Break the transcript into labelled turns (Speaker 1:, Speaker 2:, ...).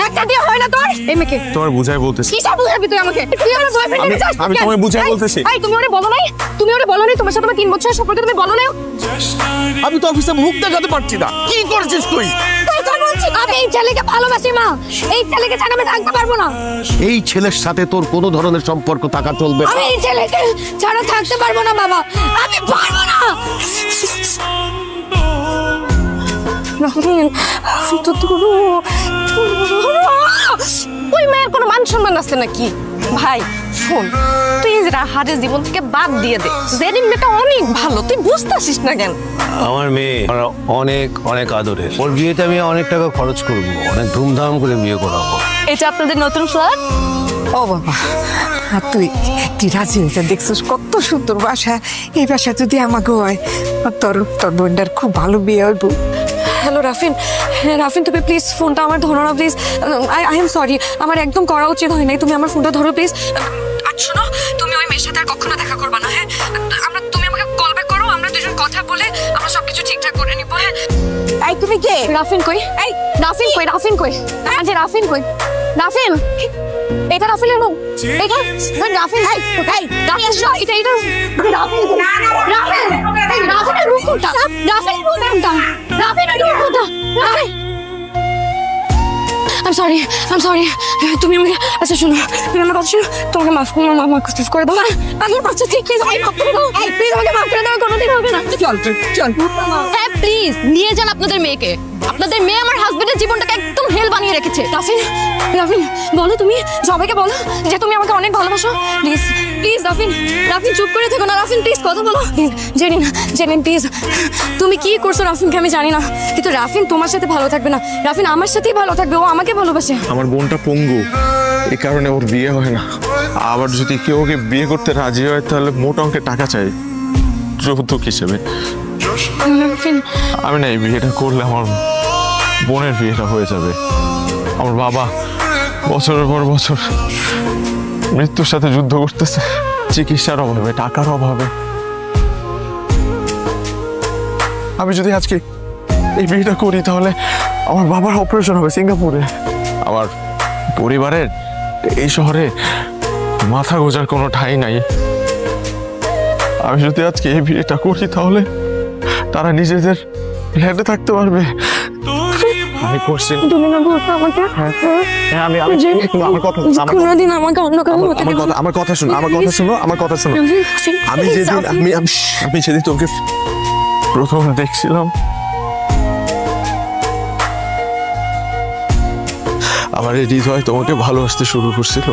Speaker 1: একটা দিয়ে হয় না তোর? এই মেয়েকে
Speaker 2: তোমার বুঝাই বলতেছি।
Speaker 1: কিসব বুঝাবি তুই আমাকে? তুই আমার বয়ফ্রেন্ড নিতে চাস?
Speaker 2: আমি তোমায় বুঝাই বলতেছি।
Speaker 1: এই তুমি ওরে বলো নাই? তুমি ওরে বলো নাই তোমার সাথে আমার 3 বছরের সম্পর্ক তুমি বলো নাই?
Speaker 2: আমি তো অফিসে মুখ দেখাতে পারছি না। কি করছিস তুই?
Speaker 1: তুই তো বলছিস আমি এই ছেলেকে ভালোবাসি মা। এই ছেলেকে ছাড়া আমি থাকতে পারবো না।
Speaker 3: এই ছেলের সাথে তোর কোনো ধরনের সম্পর্ক থাকা চলবে না।
Speaker 1: আমি এই ছেলেকে ছাড়া থাকতে পারবো না বাবা। আমি পারবো না। ওই মেয়ের কোনো মান সম্মান আছে নাকি? ভাই শোন, তুই এই রাহারের জীবন থেকে বাদ দিয়ে দে। জেরিন মেয়েটা অনেক ভালো, তুই বুঝতেছিস না কেন?
Speaker 3: আমার মেয়ে অনেক অনেক আদরের। ওর বিয়েতে আমি অনেক টাকা খরচ করব, অনেক ধুমধাম করে বিয়ে করাবো।
Speaker 1: এটা আপনাদের নতুন ফ্ল্যাট?
Speaker 4: ও বাবা, আর তুই রাজি হয়েছে দেখছিস কত সুন্দর বাসা। এই বাসা যদি আমাকে হয় আর তোর বোনটার খুব ভালো বিয়ে হইব।
Speaker 1: হ্যালো রাফিন, রাফিন তুমি প্লিজ ফোনটা আমার ধরো না প্লিজ। আই এম সরি, আমার একদম করা উচিত হয় নাই। তুমি আমার ফোনটা ধরো প্লিজ। আর শোনো, তুমি ওই মেয়ের সাথে আর কখনো দেখা করবা না, হ্যাঁ? তুমি আমাকে কল ব্যাক করো, আমরা দুজন কথা বলে আমরা সবকিছু ঠিকঠাক করে নিব, হ্যাঁ?
Speaker 4: এই তুমি কে?
Speaker 1: রাফিন কই? এই রাফিন কই? রাফিন কই? আরে রাফিন কই? রাফিন, এটা রাফিনের রুম। এটা রাফিন ভাই, এই রাফিন এটা রাফিন। রাফিন, এই রাফিনের রুম কোনটা? রাফিনের রুম কোনটা? রাফিনের রুম কোনটা? রাফিন, I'm sorry. তুমি আমাকে আচ্ছা শোনো, তুমি আমার কথা শোনো, তোমাকে মাফ করে দাও। আমি বাচ্চা ঠিক প্লিজ আমাকে মাফ করে দাও। প্লিজ আমাকে মাফ করে দাও, কোনোদিন হবে না।
Speaker 4: চল
Speaker 1: হ্যাঁ প্লিজ নিয়ে যান আপনাদের মেয়েকে। আপনাদের মেয়ে আমার হাজবেন্ডের জীবনটাকে একদম হেল বানিয়ে রেখেছে। রাফিন বলো, তুমি সবাইকে বলো যে তুমি আমাকে অনেক ভালোবাসো। প্লিজ রাফিন চুপ করে থেকো না। রাফিন প্লিজ কথা বলো। জেরিন প্লিজ, তুমি কি করছো রাফিনকে আমি জানি না, কিন্তু রাফিন তোমার সাথে ভালো থাকবে না। রাফিন আমার সাথেই ভালো থাকবে, ও আমাকে ভালোবাসে।
Speaker 2: আমার বোনটা পঙ্গু, এই কারণে ওর বিয়ে হয় না। আবার যদি কেউ ওকে বিয়ে করতে রাজি হয় তাহলে মোটা অঙ্কের টাকা চাই যৌতুক হিসেবে।
Speaker 1: রাফিন
Speaker 2: আমি না এই বিয়েটা করলে আমার বোনের বিয়েটা হয়ে যাবে। আমার বাবা বছরের পর বছর মৃত্যুর সাথে যুদ্ধ করতেছে, চিকিৎসার অভাবে, টাকার অভাবে। আমি যদি আজকে এই বিয়েটা করি তাহলে আমার বাবার অপারেশন হবে সিঙ্গাপুরে। আমার পরিবারের এই শহরে মাথা গোজার কোনো ঠাঁই নাই। আমি যদি আজকে এই বিয়েটা করি তাহলে তারা নিজেদের ফ্ল্যাটে থাকতে পারবে। আমি করছি।
Speaker 1: তুমি না বলছো আমাকে
Speaker 2: হ্যাঁ, আমি আমার কথা
Speaker 1: কোনোদিন আমাকে অন্য কারো হতে দেবে না।
Speaker 2: আমার কথা শোনো। আমি যেদিন আমি সেদিন তোকে প্রথম দেখছিলাম, আমার এই হৃদয় তোমাকে ভালোবাসতে শুরু করছিল।